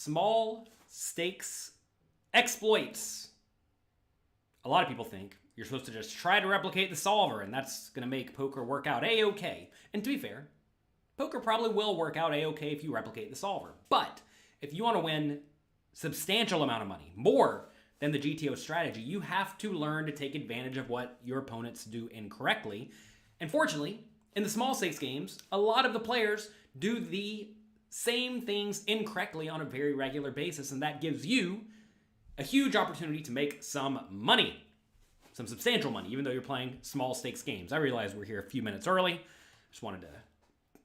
Small stakes exploits. A lot of people think you're supposed to just try to replicate the solver and that's going to make poker work out a-okay. And to be fair, poker probably will work out a-okay if you replicate the solver. But if you want to win substantial amount of money, more than the GTO strategy, you have to learn to take advantage of what your opponents do incorrectly. And fortunately, in the small stakes games, a lot of the players do the same things incorrectly on a very regular basis, and that gives you a huge opportunity to make some money, some substantial money, even though you're playing small stakes games. I realize we're here a few minutes early. Just wanted to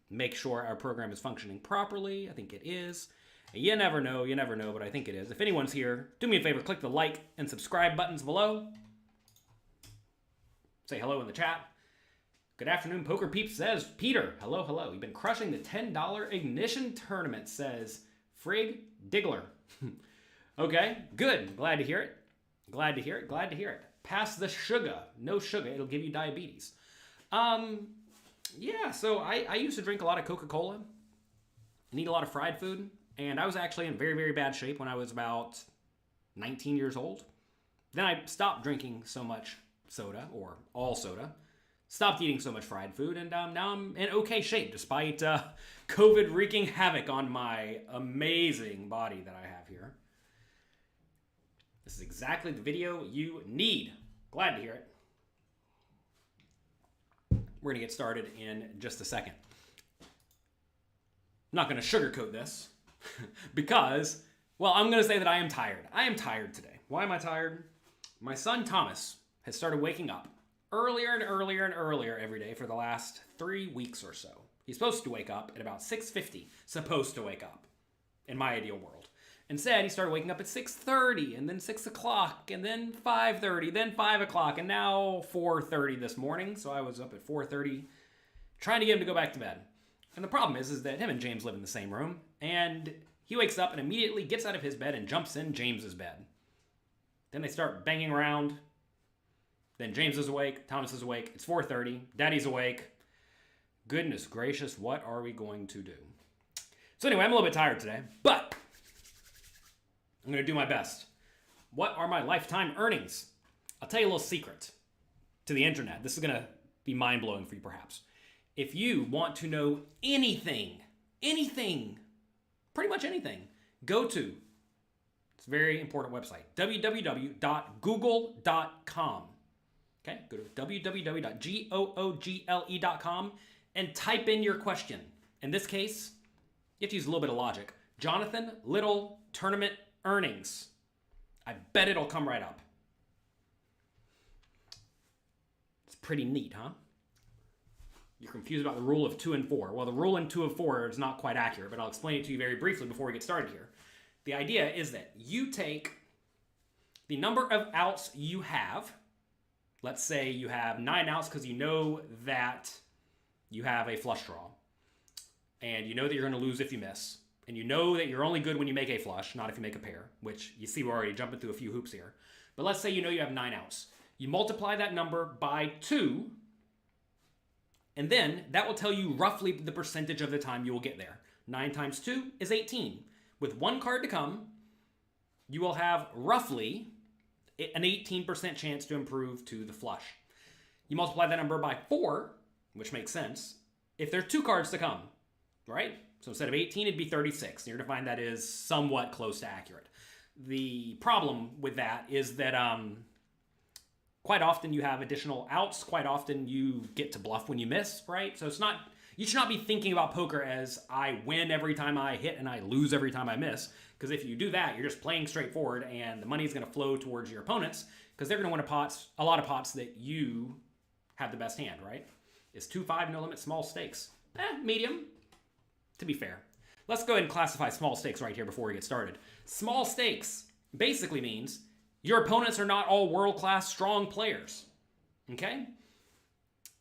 make sure our program is functioning properly. I think it is. You never know, but I think it is. If anyone's here, do me a favor, click the like and subscribe buttons below. Say hello in the chat. Good afternoon, Poker Peeps, says Peter. Hello, hello. You've been crushing the $10 ignition tournament, says Frig Diggler. Okay, good. Glad to hear it. Glad to hear it. Glad to hear it. Pass the sugar. No sugar. It'll give you diabetes. Yeah, so I used to drink a lot of Coca-Cola and eat a lot of fried food. And I was actually in very, very bad shape when I was about 19 years old. Then I stopped drinking so much soda, or all soda. Stopped eating so much fried food, and now I'm in okay shape, despite COVID wreaking havoc on my amazing body that I have here. This is exactly the video you need. Glad to hear it. We're going to get started in just a second. I'm not going to sugarcoat this, because, well, I'm going to say that I am tired. I am tired today. Why am I tired? My son Thomas has started waking up earlier and earlier and earlier every day for the last 3 weeks or so. He's supposed to wake up at about 6:50. Supposed to wake up, in my ideal world. Instead, he started waking up at 6:30, and then 6 o'clock, and then 5:30, then 5 o'clock, and now 4:30 this morning. So I was up at 4:30 trying to get him to go back to bed. And the problem is that him and James live in the same room, and he wakes up and immediately gets out of his bed and jumps in James's bed. Then they start banging around. Then James is awake, Thomas is awake, it's 4:30, Daddy's awake. Goodness gracious, what are we going to do? So anyway, I'm a little bit tired today, but I'm going to do my best. What are my lifetime earnings? I'll tell you a little secret to the internet. This is going to be mind-blowing for you perhaps. If you want to know anything, pretty much anything, go to, it's a very important website, www.google.com. Okay, go to www.google.com and type in your question. In this case, you have to use a little bit of logic. Jonathan Little tournament earnings. I bet it'll come right up. It's pretty neat, huh? You're confused about the rule of 2 and 4. Well, the rule in 2 of 4 is not quite accurate, but I'll explain it to you very briefly before we get started here. The idea is that you take the number of outs you have. Let's say you have 9 outs because you know that you have a flush draw. And you know that you're going to lose if you miss. And you know that you're only good when you make a flush, not if you make a pair, which you see we're already jumping through a few hoops here. But let's say you know you have 9 outs. You multiply that number by 2, and then that will tell you roughly the percentage of the time you will get there. 9 times 2 is 18. With 1 card to come, you will have roughly an 18% chance to improve to the flush. You multiply that number by 4, which makes sense, if there's 2 cards to come, right? So instead of 18, it'd be 36. And you're going to find that is somewhat close to accurate. The problem with that is that quite often you have additional outs. Quite often you get to bluff when you miss, right? So it's not, you should not be thinking about poker as I win every time I hit and I lose every time I miss. Because if you do that, you're just playing straightforward and the money is going to flow towards your opponents because they're going to win a lot of pots that you have the best hand, right? Is 2-5 no limit small stakes? Medium, to be fair. Let's go ahead and classify small stakes right here before we get started. Small stakes basically means your opponents are not all world-class strong players, okay?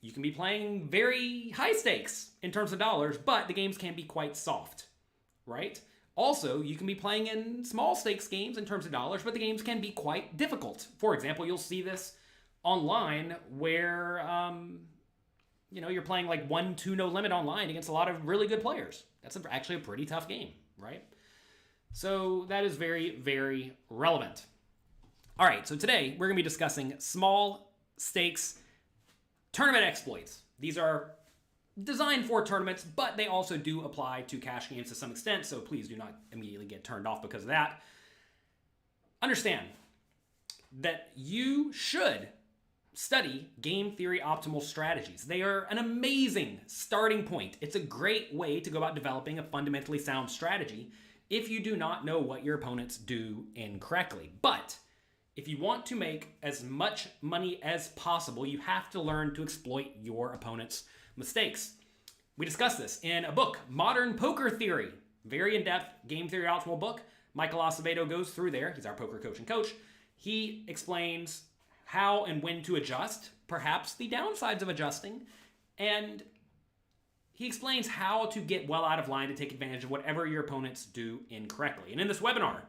You can be playing very high stakes in terms of dollars, but the games can be quite soft, right? Also, you can be playing in small stakes games in terms of dollars, but the games can be quite difficult. For example, you'll see this online where, you're playing like 1-2 no limit online against a lot of really good players. That's actually a pretty tough game, right? So that is very, very relevant. All right, so today we're going to be discussing small stakes tournament exploits. These are designed for tournaments, but they also do apply to cash games to some extent, so please do not immediately get turned off because of that. Understand that you should study game theory optimal strategies. They are an amazing starting point. It's a great way to go about developing a fundamentally sound strategy if you do not know what your opponents do incorrectly. But if you want to make as much money as possible, you have to learn to exploit your opponent's mistakes. We discussed this in a book, Modern Poker Theory. Very in-depth game theory optimal book. Michael Acevedo goes through there. He's our poker coach and coach. He explains how and when to adjust, perhaps the downsides of adjusting, and he explains how to get well out of line to take advantage of whatever your opponents do incorrectly. And in this webinar,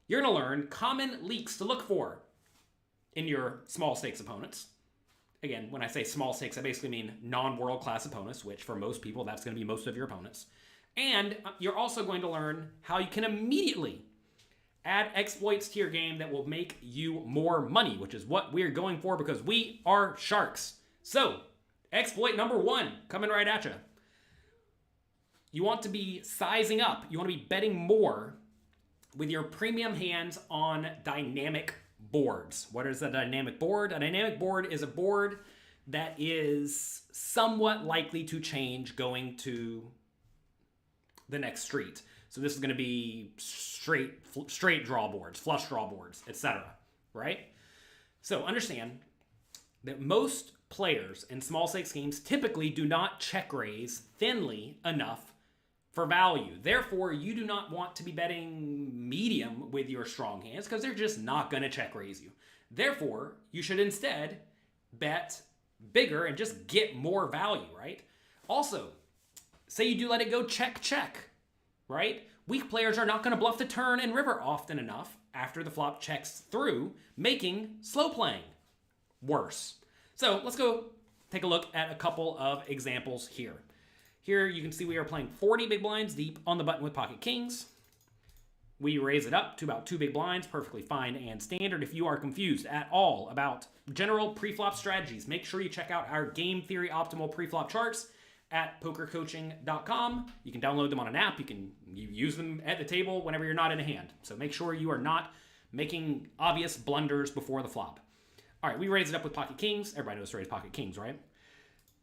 you're going to learn common leaks to look for in your small stakes opponents. Again, when I say small stakes, I basically mean non-world class opponents, which for most people, that's going to be most of your opponents. And you're also going to learn how you can immediately add exploits to your game that will make you more money, which is what we're going for because we are sharks. So, exploit number 1, coming right at you. You want to be sizing up. You want to be betting more with your premium hands on dynamic boards. What is a dynamic board? A dynamic board is a board that is somewhat likely to change going to the next street. So this is going to be straight draw boards, flush draw boards, etc. Right? So understand that most players in small stakes games typically do not check raise thinly enough for value. Therefore, you do not want to be betting medium with your strong hands because they're just not going to check raise you. Therefore, you should instead bet bigger and just get more value, right? Also, say you do let it go check, right? Weak players are not going to bluff the turn and river often enough after the flop checks through, making slow playing worse. So let's go take a look at a couple of examples here. Here you can see we are playing 40 big blinds deep on the button with pocket kings. We raise it up to about 2 big blinds, perfectly fine and standard. If you are confused at all about general pre-flop strategies, make sure you check out our game theory optimal pre-flop charts at pokercoaching.com. You can download them on an app. You use them at the table whenever you're not in a hand. So make sure you are not making obvious blunders before the flop. All right, we raise it up with pocket kings. Everybody knows to raise pocket kings, right?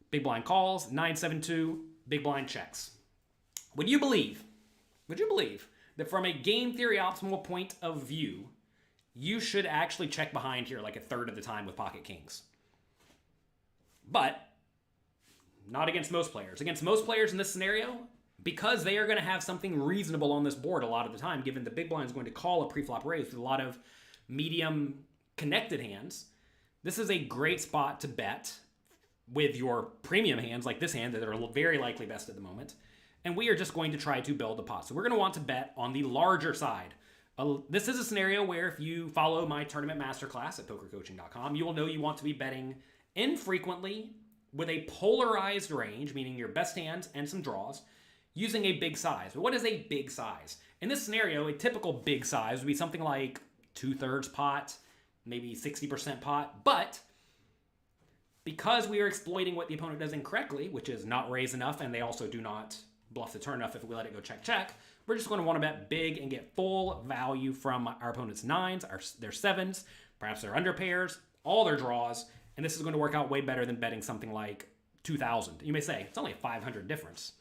Big blind calls, 9-7-2, big blind checks. Would you believe that from a game theory optimal point of view, you should actually check behind here like a third of the time with pocket kings? But not against most players. Against most players in this scenario, because they are going to have something reasonable on this board a lot of the time, given the big blind is going to call a pre-flop raise with a lot of medium connected hands, this is a great spot to bet with your premium hands like this hand that are very likely best at the moment. And we are just going to try to build a pot. So we're going to want to bet on the larger side. This is a scenario where if you follow my tournament masterclass at pokercoaching.com, you will know you want to be betting infrequently with a polarized range, meaning your best hands and some draws, using a big size. But what is a big size? In this scenario, a typical big size would be something like 2/3 pot, maybe 60% pot. But because we are exploiting what the opponent does incorrectly, which is not raise enough, and they also do not bluff the turn enough if we let it go check, we're just going to want to bet big and get full value from our opponent's 9s, their 7s, perhaps their under pairs, all their draws, and this is going to work out way better than betting something like 2,000. You may say, it's only a 500 difference.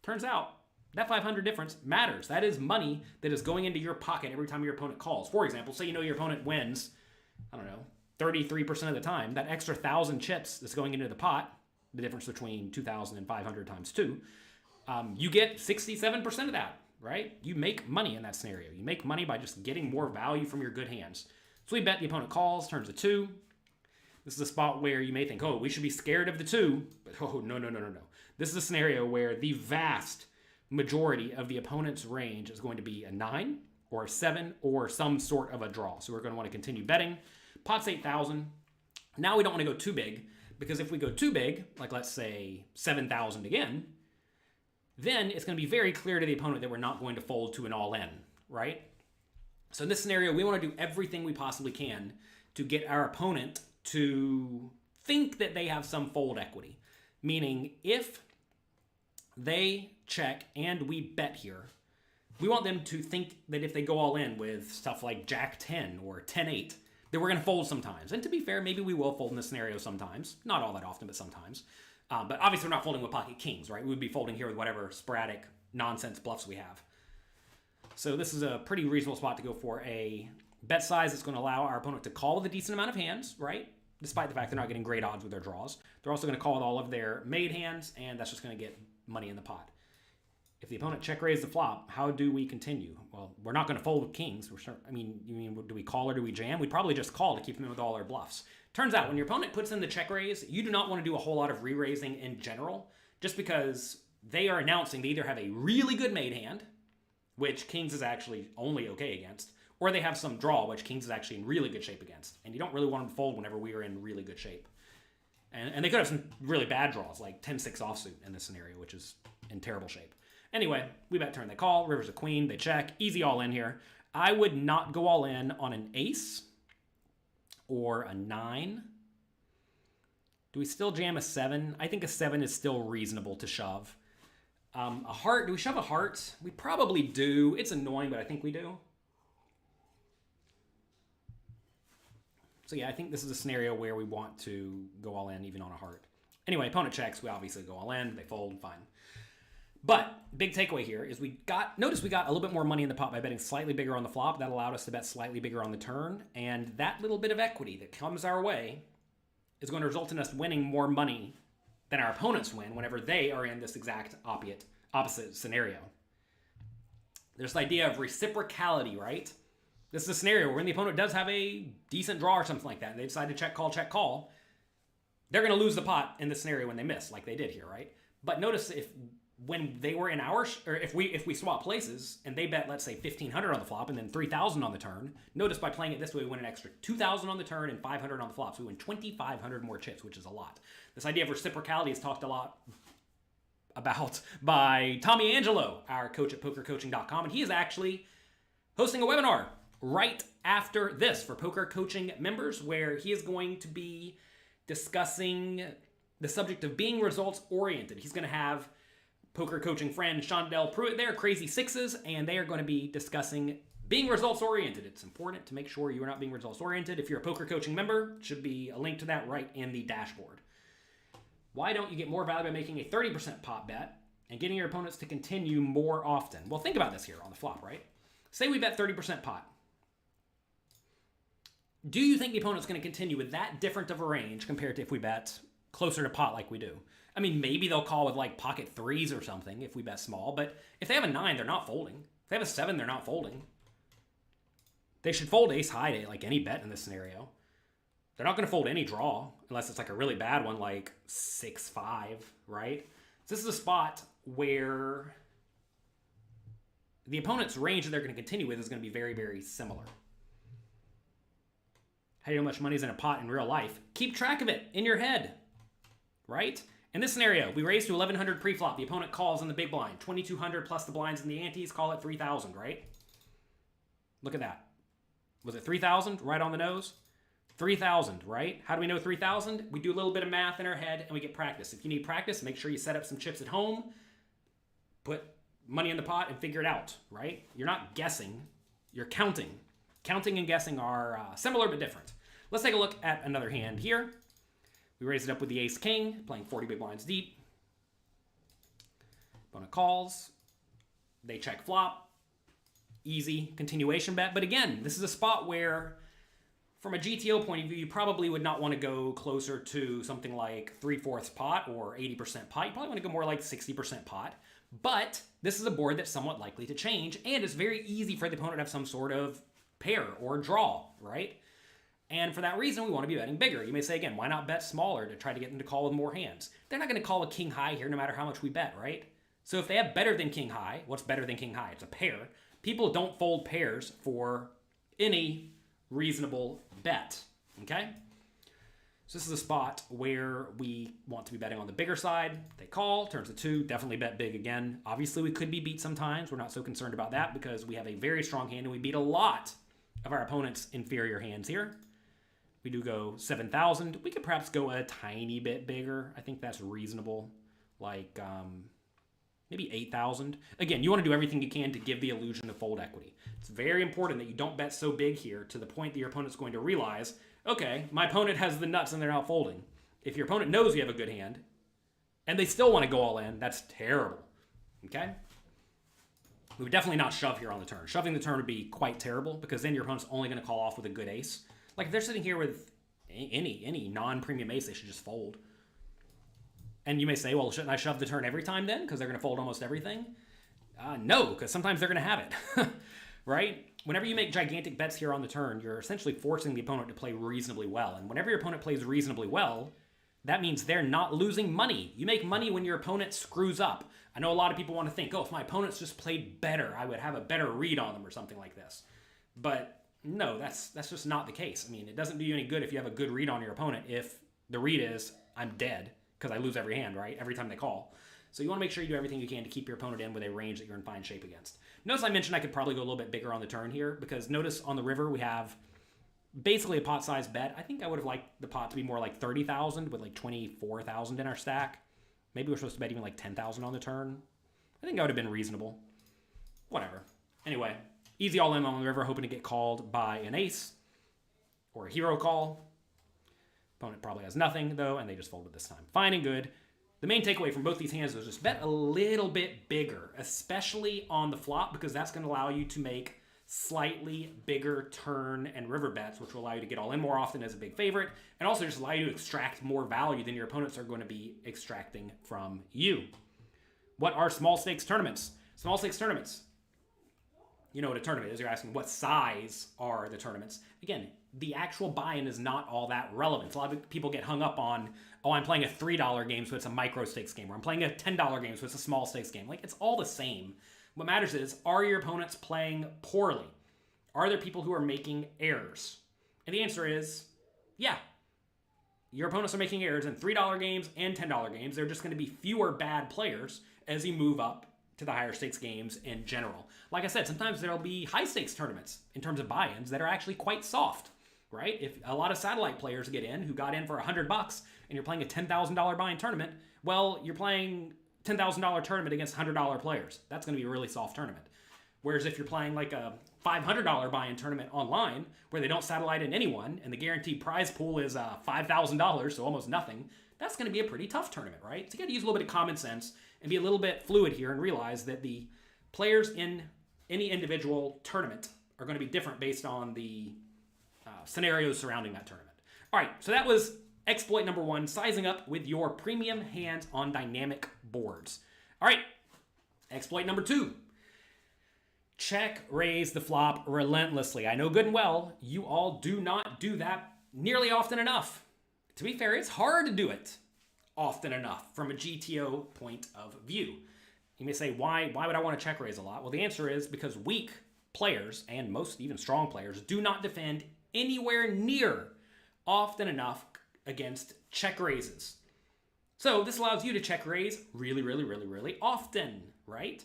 Turns out, that 500 difference matters. That is money that is going into your pocket every time your opponent calls. For example, say you know your opponent wins, 33% of the time. That extra 1,000 chips that's going into the pot, the difference between 2,000 and 500 times 2, you get 67% of that, right? You make money in that scenario. You make money by just getting more value from your good hands. So we bet the opponent calls, turns a 2. This is a spot where you may think, oh, we should be scared of the 2. But oh, no. This is a scenario where the vast majority of the opponent's range is going to be a 9 or a 7 or some sort of a draw. So we're going to want to continue betting. Pot's 8,000. Now we don't want to go too big, because if we go too big, like let's say 7,000 again, then it's going to be very clear to the opponent that we're not going to fold to an all-in. right? So in this scenario, we want to do everything we possibly can to get our opponent to think that they have some fold equity. Meaning, if they check and we bet here, we want them to think that if they go all in with stuff like Jack 10 or 10-8, that we're going to fold sometimes. And to be fair, maybe we will fold in this scenario sometimes. Not all that often, but sometimes. But obviously we're not folding with pocket kings, right? We would be folding here with whatever sporadic nonsense bluffs we have. So this is a pretty reasonable spot to go for a bet size that's going to allow our opponent to call with a decent amount of hands, right? Despite the fact they're not getting great odds with their draws. They're also going to call with all of their made hands, and that's just going to get money in the pot. If the opponent check raised the flop, how do we continue? Well, we're not going to fold with kings. You mean, do we call or do we jam? We'd probably just call to keep them in with all our bluffs. Turns out, when your opponent puts in the check raise, you do not want to do a whole lot of re-raising in general, just because they are announcing they either have a really good made hand, which kings is actually only okay against, or they have some draw, which kings is actually in really good shape against. And you don't really want them to fold whenever we are in really good shape. And they could have some really bad draws, like 10-6 offsuit in this scenario, which is in terrible shape. Anyway, we bet turn, they call, river's a queen, they check, easy all in here. I would not go all in on an ace or a 9. Do we still jam a 7? I think a 7 is still reasonable to shove. A heart, do we shove a heart? We probably do. It's annoying, but I think we do. So yeah, I think this is a scenario where we want to go all in even on a heart. Anyway, opponent checks, we obviously go all in, they fold, fine. But big takeaway here is notice we got a little bit more money in the pot by betting slightly bigger on the flop. That allowed us to bet slightly bigger on the turn. And that little bit of equity that comes our way is going to result in us winning more money than our opponents win whenever they are in this exact opposite scenario. There's the idea of reciprocality, right? This is a scenario where when the opponent does have a decent draw or something like that, and they decide to check, call, they're going to lose the pot in this scenario when they miss, like they did here, right? But notice when they were in if we swap places and they bet, let's say, 1,500 on the flop and then 3,000 on the turn, notice by playing it this way, we win an extra 2,000 on the turn and 500 on the flop. So we win 2,500 more chips, which is a lot. This idea of reciprocality is talked a lot about by Tommy Angelo, our coach at pokercoaching.com, and he is actually hosting a webinar right after this for poker coaching members, where he is going to be discussing the subject of being results oriented. He's going to have poker coaching friend Shondell Pruitt there, Crazy Sixes, and they are going to be discussing being results oriented. It's important to make sure you are not being results oriented. If you're a poker coaching member, should be a link to that right in the dashboard. Why don't you get more value by making a 30% pot bet and getting your opponents to continue more often? Well, think about this here on the flop, right? Say we bet 30% pot. Do you think the opponent's going to continue with that different of a range compared to if we bet closer to pot like we do? I mean, maybe they'll call with like pocket 3s or something if we bet small, but if they have a 9, they're not folding. If they have a 7, they're not folding. They should fold ace high to like any bet in this scenario. They're not going to fold any draw unless it's like a really bad one like 6-5, right? So this is a spot where the opponent's range that they're going to continue with is going to be very, very similar. How do you know how much money's in a pot in real life? Keep track of it in your head, right? In this scenario, we raise to 1,100 pre-flop. The opponent calls in the big blind. 2,200 plus the blinds and the antes, call it 3,000, right? Look at that. Was it 3,000? Right on the nose? 3,000, right? How do we know 3,000? We do a little bit of math in our head and we get practice. If you need practice, make sure you set up some chips at home, put money in the pot and figure it out, right? You're not guessing, you're counting. Counting and guessing are similar but different. Let's take a look at another hand here. We raise it up with the ace-king, playing 40 big blinds deep. Opponent calls. They check flop. Easy continuation bet. But again, this is a spot where, from a GTO point of view, you probably would not want to go closer to something like 3/4 pot or 80% pot. You probably want to go more like 60% pot. But this is a board that's somewhat likely to change, and it's very easy for the opponent to have some sort of pair or draw, right? And for that reason, we want to be betting bigger. You may say, again, why not bet smaller to try to get them to call with more hands? They're not going to call a king high here no matter how much we bet, right? So if they have better than king high, what's better than king high? It's a pair. People don't fold pairs for any reasonable bet, okay? So this is a spot where we want to be betting on the bigger side. They call, turns to 2, definitely bet big again. Obviously, we could be beat sometimes. We're not so concerned about that because we have a very strong hand and we beat a lot of our opponent's inferior hands here. We do go 7,000. We could perhaps go a tiny bit bigger. I think that's reasonable. Like maybe 8,000. Again, you want to do everything you can to give the illusion of fold equity. It's very important that you don't bet so big here to the point that your opponent's going to realize, okay, my opponent has the nuts and they're not folding. If your opponent knows you have a good hand and they still want to go all in, that's terrible. Okay? We would definitely not shove here on the turn. Shoving the turn would be quite terrible because then your opponent's only going to call off with a good ace. Like if they're sitting here with any non-premium ace, they should just fold. And you may say, well, shouldn't I shove the turn every time then? Because they're going to fold almost everything. No, because sometimes they're going to have it. Right? Whenever you make gigantic bets here on the turn, you're essentially forcing the opponent to play reasonably well. And whenever your opponent plays reasonably well, that means they're not losing money. You make money when your opponent screws up. I know a lot of people want to think, oh, if my opponents just played better, I would have a better read on them or something like this. But no, that's just not the case. I mean, it doesn't do you any good if you have a good read on your opponent if the read is, I'm dead, because I lose every hand, right? Every time they call. So you want to make sure you do everything you can to keep your opponent in with a range that you're in fine shape against. Notice I mentioned I could probably go a little bit bigger on the turn here because notice on the river we have basically a pot-sized bet. I think I would have liked the pot to be more like 30,000 with like 24,000 in our stack. Maybe we're supposed to bet even like 10,000 on the turn. I think that would have been reasonable. Whatever. Anyway, easy all-in on the river, hoping to get called by an ace or a hero call. Opponent probably has nothing, though, and they just folded this time. Fine and good. The main takeaway from both these hands is just bet a little bit bigger, especially on the flop, because that's going to allow you to make slightly bigger turn and river bets, which will allow you to get all in more often as a big favorite, and also just allow you to extract more value than your opponents are going to be extracting from you. What are small stakes tournaments? Small stakes tournaments. You know what a tournament is. You're asking what size are the tournaments. Again, the actual buy-in is not all that relevant. A lot of people get hung up on, oh, I'm playing a $3 game, so it's a micro stakes game, or I'm playing a $10 game, so it's a small stakes game. Like, it's all the same. What matters is, are your opponents playing poorly? Are there people who are making errors? And the answer is, yeah. Your opponents are making errors in $3 games and $10 games. There are just going to be fewer bad players as you move up to the higher stakes games in general. Like I said, sometimes there'll be high stakes tournaments in terms of buy-ins that are actually quite soft, right? If a lot of satellite players get in who got in for $100 and you're playing a $10,000 buy-in tournament, well, you're playing $10,000 tournament against $100 players. That's going to be a really soft tournament. Whereas if you're playing like a $500 buy-in tournament online where they don't satellite in anyone and the guaranteed prize pool is $5,000, so almost nothing, that's going to be a pretty tough tournament, right? So you got to use a little bit of common sense and be a little bit fluid here and realize that the players in any individual tournament are going to be different based on the scenarios surrounding that tournament. All right, so that was exploit number 1, sizing up with your premium hands on dynamic boards. All right, exploit number 2. Check raise the flop relentlessly. I know good and well you all do not do that nearly often enough. To be fair, it's hard to do it often enough from a GTO point of view. You may say, why would I want to check raise a lot? Well, the answer is because weak players, and most even strong players, do not defend anywhere near often enough against check raises. So this allows you to check raise really, really, really, really often, right?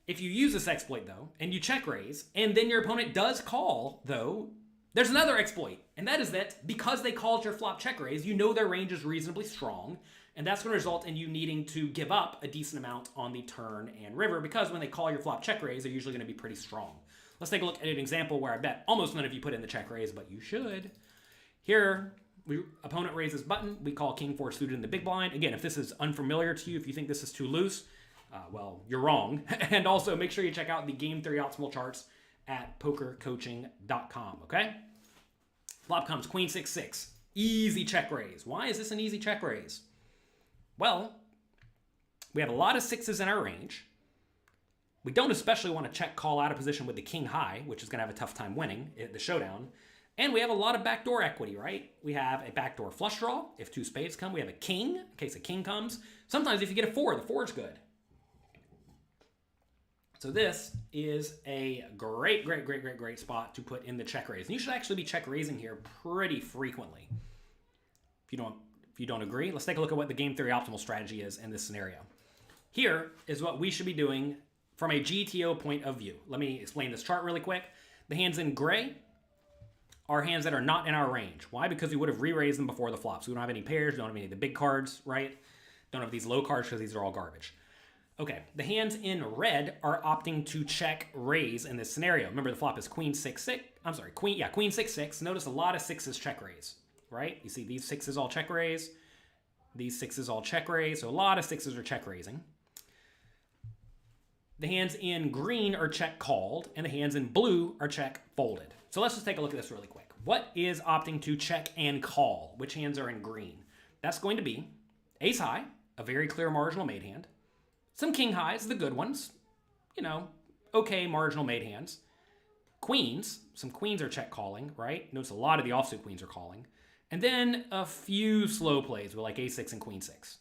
If you use this exploit, though, and you check raise, and then your opponent does call, though, there's another exploit, and that is that because they called your flop check raise, you know their range is reasonably strong, and that's going to result in you needing to give up a decent amount on the turn and river, because when they call your flop check raise, they're usually going to be pretty strong. Let's take a look at an example where I bet almost none of you put in the check raise, but you should. Here, opponent raises button, we call king 4 suited in the big blind. Again, if this is unfamiliar to you, if you think this is too loose, well, you're wrong. And also make sure you check out the game theory optimal charts at pokercoaching.com, okay? Flop comes queen 6-6. Easy check raise. Why is this an easy check raise? Well, we have a lot of sixes in our range. We don't especially want to check call out of position with the king high, which is going to have a tough time winning the showdown. And we have a lot of backdoor equity, right? We have a backdoor flush draw. If 2 spades come, we have a king in case a king comes. Sometimes if you get a 4, the 4 is good. So this is a great spot to put in the check raise. And you should actually be check raising here pretty frequently. If you don't agree, let's take a look at what the game theory optimal strategy is in this scenario. Here is what we should be doing from a GTO point of view. Let me explain this chart really quick. The hands in gray are hands that are not in our range. Why? Because we would have re-raised them before the flop. So we don't have any pairs, don't have any of the big cards, right? Don't have these low cards because these are all garbage. Okay, the hands in red are opting to check raise in this scenario. Remember, the flop is queen 6-6. I'm sorry, queen 6-6. Notice a lot of sixes check raise, right? You see these sixes all check raise. These sixes all check raise. So a lot of sixes are check raising. The hands in green are check called, and the hands in blue are check folded. So let's just take a look at this really quick. What is opting to check and call? Which hands are in green? That's going to be ace high, a very clear marginal made hand. Some king highs, the good ones. You know, okay marginal made hands. Queens, some queens are check calling, right? Notice a lot of the offsuit queens are calling. And then a few slow plays with like a6 and queen 6.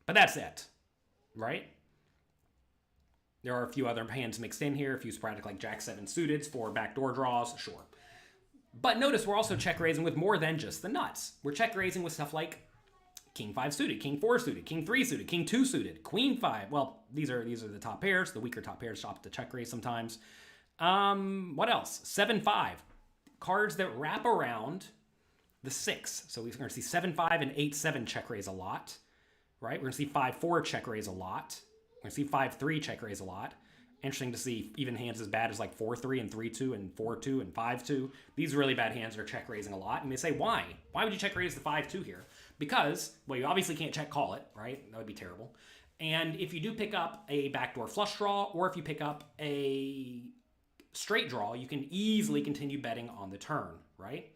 But that's it, right? There are a few other hands mixed in here, a few sporadic like jack 7 suited for backdoor draws, sure. But notice we're also check raising with more than just the nuts. We're check raising with stuff like king 5 suited, king 4 suited, king 3 suited, king 2 suited, queen 5. Well, these are the top pairs. The weaker top pairs opt to check raise sometimes. What else? 7-5. Cards that wrap around the 6. So we're going to see 7-5 and 8-7 check raise a lot, right? We're going to see 5-4 check raise a lot. We're going to see 5-3 check raise a lot. Interesting to see even hands as bad as like 4-3 and 3-2 and 4-2 and 5-2. These really bad hands are check raising a lot. And they say, why? Why would you check raise the 5-2 here? Because, well, you obviously can't check call it, right? That would be terrible. And if you do pick up a backdoor flush draw, or if you pick up a straight draw, you can easily continue betting on the turn, right?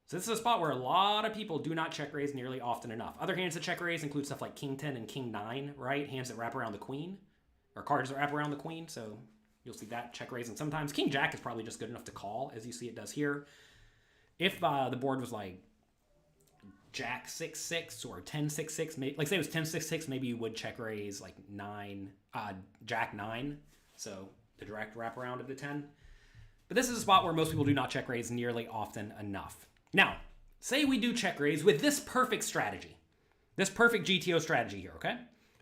So this is a spot where a lot of people do not check raise nearly often enough. Other hands that check raise include stuff like king 10 and king 9, right? Hands that wrap around the queen, or cards that wrap around the queen, so you'll see that check raising sometimes. King jack is probably just good enough to call, as you see it does here. If the board was like jack 6-6 or 10-6-6, like say it was 10-6-6, maybe you would check raise like jack 9, so the direct wraparound of the 10. But this is a spot where most people do not check raise nearly often enough. Now, say we do check raise with this perfect strategy, this perfect GTO strategy here, okay?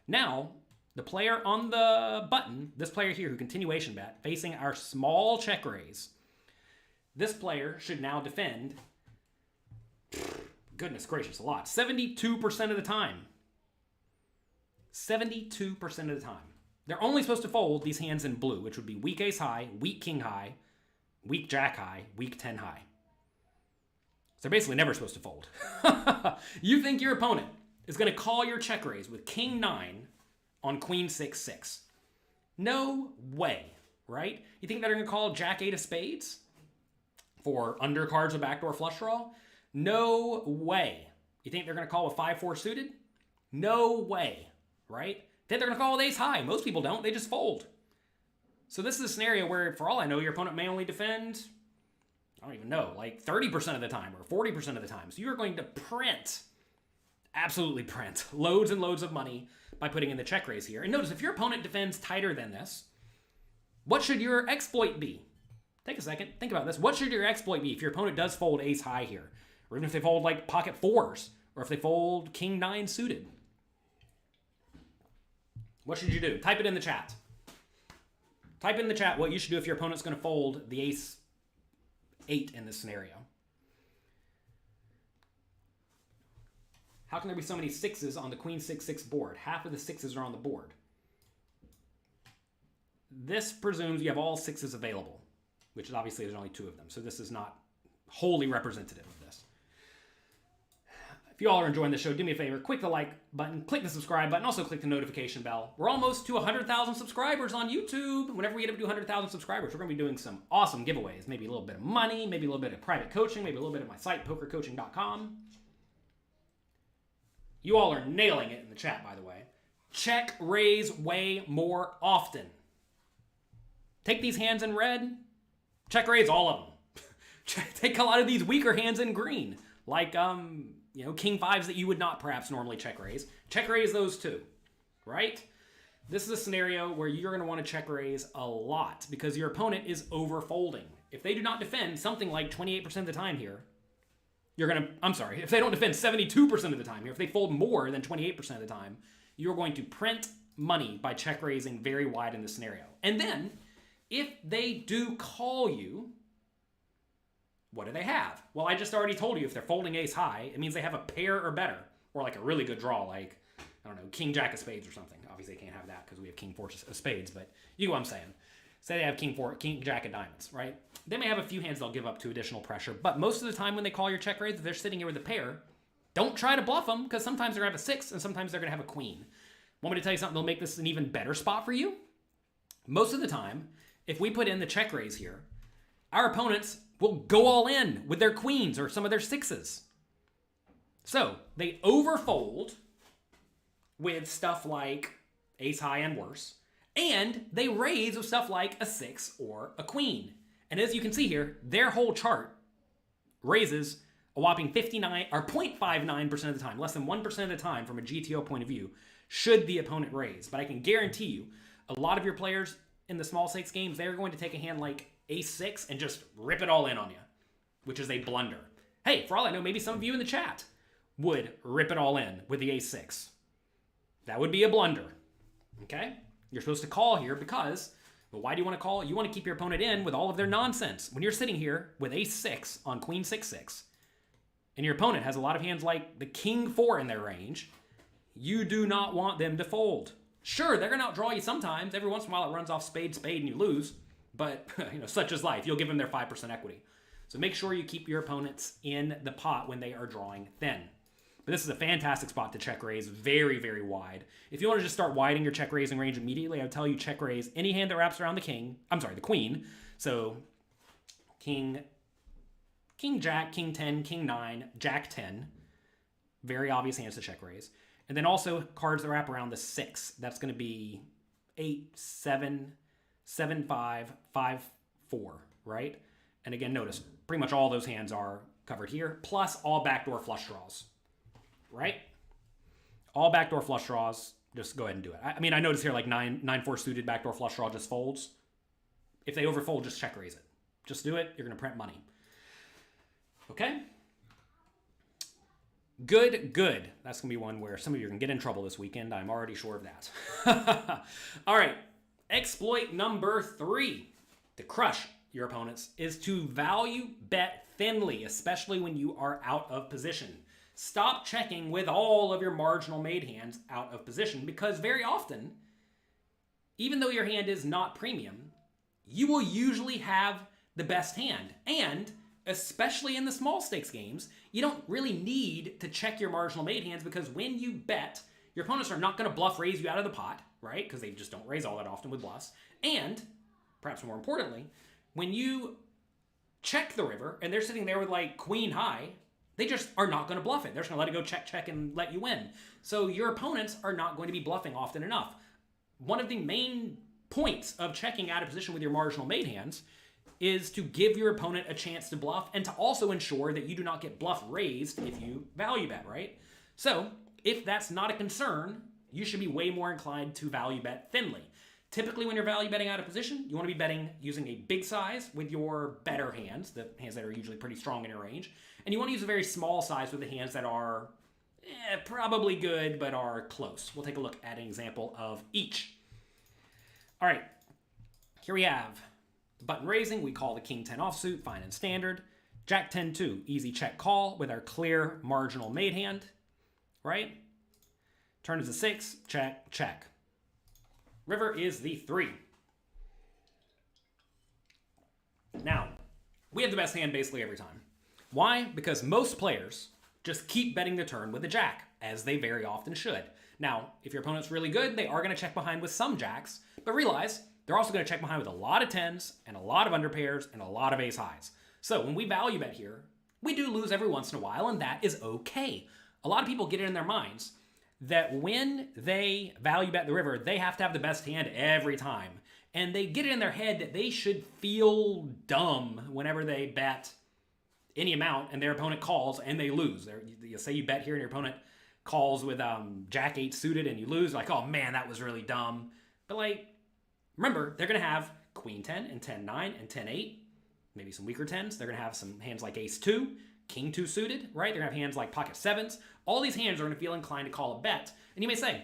Now, the player on the button, this player here who continuation bet, facing our small check raise, this player should now defend, goodness gracious, a lot, 72% of the time. 72% of the time. They're only supposed to fold these hands in blue, which would be weak ace high, weak king high, weak jack high, weak 10 high. So they're basically never supposed to fold. You think your opponent is going to call your check raise with king 9 on queen 6-6. No way, right? You think they're going to call jack 8 of spades for undercards or backdoor flush draw? No way. You think they're going to call with 5-4 suited? No way, right? Think they're going to call with ace high? Most people don't. They just fold. So this is a scenario where, for all I know, your opponent may only defend, I don't even know, like 30% of the time or 40% of the time. So you're going to print, absolutely print, loads and loads of money by putting in the check raise here. And notice, if your opponent defends tighter than this, what should your exploit be? Take a second, think about this. What should your exploit be if your opponent does fold ace high here? Or even if they fold like pocket 4s, or if they fold king 9 suited? What should you do? Type it in the chat. Type in the chat what you should do if your opponent's going to fold the ace 8 in this scenario. How can there be so many 6s on the queen 6-6 board? Half of the 6s are on the board. This presumes you have all 6s available, which is obviously there's only 2 of them. So this is not wholly representative of this. If you all are enjoying the show, do me a favor, click the like button, click the subscribe button, also click the notification bell. We're almost to 100,000 subscribers on YouTube. Whenever we get up to 100,000 subscribers, we're going to be doing some awesome giveaways. Maybe a little bit of money, maybe a little bit of private coaching, maybe a little bit of my site, pokercoaching.com. You all are nailing it in the chat, by the way. Check raise way more often. Take these hands in red, check raise all of them. Take a lot of these weaker hands in green, like king 5s that you would not perhaps normally check raise. Check raise those too, right? This is a scenario where you're going to want to check raise a lot because your opponent is overfolding. If they do not defend something like 28% of the time here, if they don't defend 72% of the time here, if they fold more than 28% of the time, you're going to print money by check raising very wide in this scenario. And then, if they do call you, what do they have? Well, I just already told you if they're folding ace high, it means they have a pair or better, or like a really good draw, like, I don't know, king jack of spades or something. Obviously, they can't have that because we have king four of spades, but you know what I'm saying. Say they have king jack of diamonds, right? They may have a few hands they'll give up to additional pressure, but most of the time when they call your check raise, if they're sitting here with a pair, don't try to bluff them because sometimes they're going to have a 6 and sometimes they're going to have a queen. Want me to tell you something that'll make this an even better spot for you? Most of the time, if we put in the check raise here, our opponents will go all in with their queens or some of their 6s. So they overfold with stuff like ace high and worse, and they raise with stuff like a 6 or a queen. And as you can see here, their whole chart raises a whopping 59 or 0.59% of the time, less than 1% of the time from a GTO point of view, should the opponent raise. But I can guarantee you, a lot of your players in the small stakes games, they're going to take a hand like ace 6 and just rip it all in on you, which is a blunder. Hey, for all I know, maybe some of you in the chat would rip it all in with the ace 6. That would be a blunder, okay? You're supposed to call here because, well, why do you want to call? You want to keep your opponent in with all of their nonsense. When you're sitting here with ace 6 on queen 6-6, and your opponent has a lot of hands like the king 4 in their range, you do not want them to fold. Sure, they're going to outdraw you sometimes. Every once in a while it runs off spade, and you lose. But, such is life. You'll give them their 5% equity. So make sure you keep your opponents in the pot when they are drawing thin. But this is a fantastic spot to check raise, very, very wide. If you want to just start widening your check raising range immediately, I would tell you check raise any hand that wraps around the queen. So king jack, king 10, king 9, jack 10. Very obvious hands to check raise. And then also cards that wrap around the 6. That's going to be 8, 7, 7, 5, 5, 4, right? And again, notice pretty much all those hands are covered here, plus all backdoor flush draws, right? All backdoor flush draws, just go ahead and do it. I mean, I notice here like 9-4 suited backdoor flush draw just folds. If they overfold, just check raise it. Just do it. You're going to print money. Okay? Good. That's going to be one where some of you are going to get in trouble this weekend. I'm already sure of that. All right. Exploit number 3 to crush your opponents is to value bet thinly, especially when you are out of position. Stop checking with all of your marginal made hands out of position because very often, even though your hand is not premium, you will usually have the best hand. And especially in the small stakes games, you don't really need to check your marginal made hands because when you bet, your opponents are not going to bluff raise you out of the pot, right? Because they just don't raise all that often with bluffs. And, perhaps more importantly, when you check the river and they're sitting there with like queen high, they just are not going to bluff it. They're just going to let it go check, and let you win. So your opponents are not going to be bluffing often enough. One of the main points of checking out of position with your marginal made hands is to give your opponent a chance to bluff and to also ensure that you do not get bluff raised if you value bet, right? So if that's not a concern, you should be way more inclined to value bet thinly. Typically, when you're value betting out of position, you want to be betting using a big size with your better hands, the hands that are usually pretty strong in your range, and you want to use a very small size with the hands that are probably good but are close. We'll take a look at an example of each. All right, here we have button raising. We call the king 10 offsuit, fine and standard. Jack 10-2, easy check call with our clear marginal made hand, right? Turn is a 6, check, check. River is the 3. Now, we have the best hand basically every time. Why? Because most players just keep betting the turn with the jack, as they very often should. Now, if your opponent's really good, they are going to check behind with some jacks, but realize they're also going to check behind with a lot of 10s and a lot of underpairs and a lot of ace highs. So when we value bet here, we do lose every once in a while, and that is okay. A lot of people get it in their minds that when they value bet the river, they have to have the best hand every time. And they get it in their head that they should feel dumb whenever they bet any amount and their opponent calls and they lose. You say you bet here and your opponent calls with Jack 8 suited and you lose, like, oh man, that was really dumb. But like, remember, they're going to have Queen 10 and 10 9 and 10 8, maybe some weaker 10s. They're going to have some hands like Ace 2, King 2 suited, right? They're going to have hands like Pocket 7s. All these hands are going to feel inclined to call a bet. And you may say,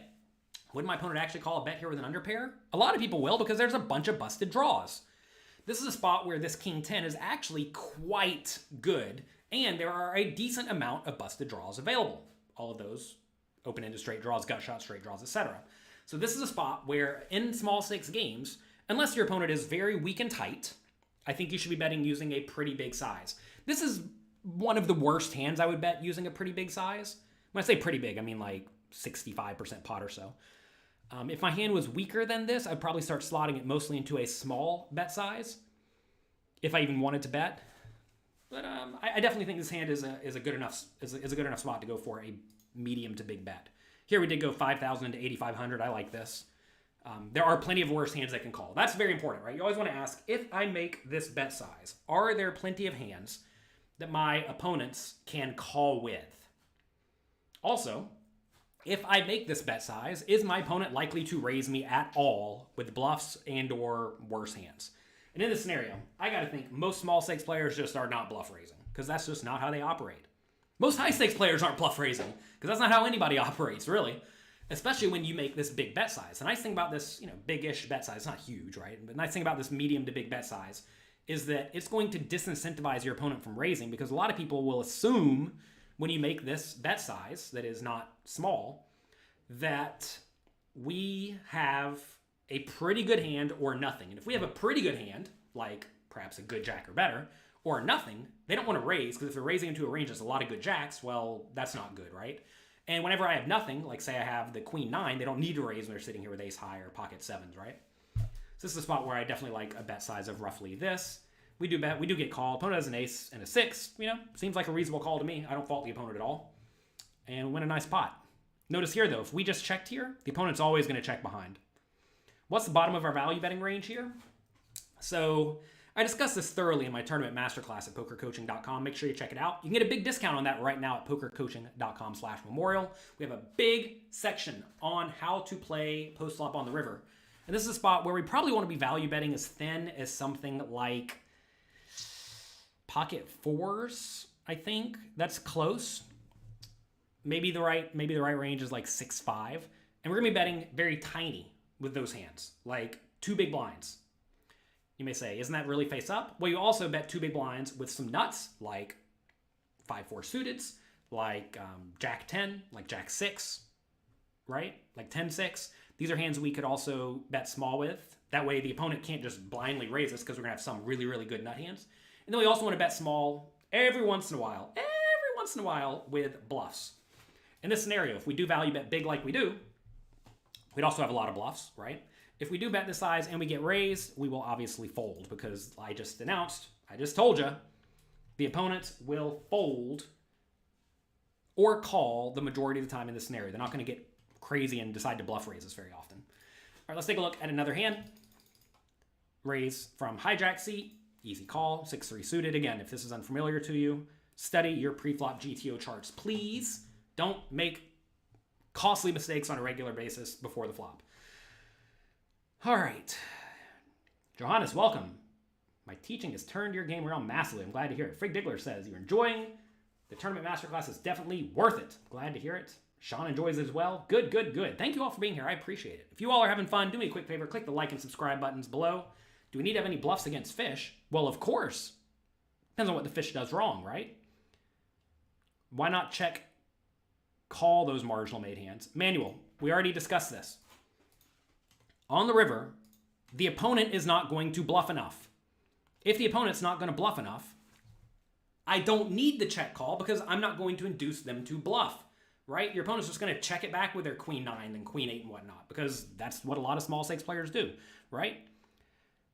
wouldn't my opponent actually call a bet here with an underpair? A lot of people will, because there's a bunch of busted draws. This is a spot where this King 10 is actually quite good, and there are a decent amount of busted draws available. All of those open-ended straight draws, gut shot straight draws, etc. So this is a spot where in small stakes games, unless your opponent is very weak and tight, I think you should be betting using a pretty big size. This is one of the worst hands I would bet using a pretty big size. When I say pretty big, I mean like 65% pot or so. If my hand was weaker than this, I'd probably start slotting it mostly into a small bet size, if I even wanted to bet. But I definitely think this hand is a good enough spot to go for a medium to big bet. Here we did go 5,000 to 8,500. I like this. There are plenty of worse hands that can call. That's very important, right? You always want to ask, if I make this bet size, are there plenty of hands that my opponents can call with? Also, if I make this bet size, is my opponent likely to raise me at all with bluffs and or worse hands? And in this scenario, I got to think most small stakes players just are not bluff raising, because that's just not how they operate. Most high stakes players aren't bluff raising, because that's not how anybody operates, really. Especially when you make this big bet size. The nice thing about this, big-ish bet size, it's not huge, right? But the nice thing about this medium to big bet size is that it's going to disincentivize your opponent from raising, because a lot of people will assume when you make this bet size that is not small, that we have a pretty good hand or nothing. And if we have a pretty good hand, like perhaps a good jack or better, or nothing, they don't want to raise, because if they're raising into a range that's a lot of good jacks, well, that's not good, right? And whenever I have nothing, like say I have the Queen 9, they don't need to raise when they're sitting here with Ace High or Pocket 7s, right? So this is a spot where I definitely like a bet size of roughly this. We do get call. Opponent has an Ace and a 6, seems like a reasonable call to me. I don't fault the opponent at all. And win a nice pot. Notice here, though, if we just checked here, the opponent's always going to check behind. What's the bottom of our value betting range here? So I discussed this thoroughly in my tournament masterclass at pokercoaching.com. Make sure you check it out. You can get a big discount on that right now at pokercoaching.com/memorial. We have a big section on how to play post-flop on the river. And this is a spot where we probably want to be value betting as thin as something like Pocket 4s, I think. That's close. Maybe the right range is like 6-5. And we're going to be betting very tiny with those hands, like 2 big blinds. You may say, isn't that really face up? Well, you also bet 2 big blinds with some nuts, like 5-4 suiteds, like Jack 10, like Jack 6, right? Like 10-6. These are hands we could also bet small with. That way the opponent can't just blindly raise us, because we're going to have some really, really good nut hands. And then we also want to bet small every once in a while with bluffs. In this scenario, if we do value bet big like we do, we'd also have a lot of bluffs, right? If we do bet this size and we get raised, we will obviously fold, because I just told you, the opponents will fold or call the majority of the time in this scenario. They're not going to get crazy and decide to bluff raises very often. All right, let's take a look at another hand. Raise from hijack seat, easy call, 6-3 suited. Again, if this is unfamiliar to you, study your pre-flop GTO charts, please. Don't make costly mistakes on a regular basis before the flop. All right. Johannes, welcome. My teaching has turned your game around massively. I'm glad to hear it. Frig Diggler says, you're enjoying the tournament masterclass. Is definitely worth it. Glad to hear it. Sean enjoys it as well. Good, good, good. Thank you all for being here. I appreciate it. If you all are having fun, do me a quick favor. Click the like and subscribe buttons below. Do we need to have any bluffs against fish? Well, of course. Depends on what the fish does wrong, right? Why not check call those marginal made hands? Manual, we already discussed this. On the river, the opponent is not going to bluff enough. If the opponent's not going to bluff enough, I don't need the check call, because I'm not going to induce them to bluff, right? Your opponent's just going to check it back with their Queen 9 and Queen 8 and whatnot, because that's what a lot of small stakes players do, right?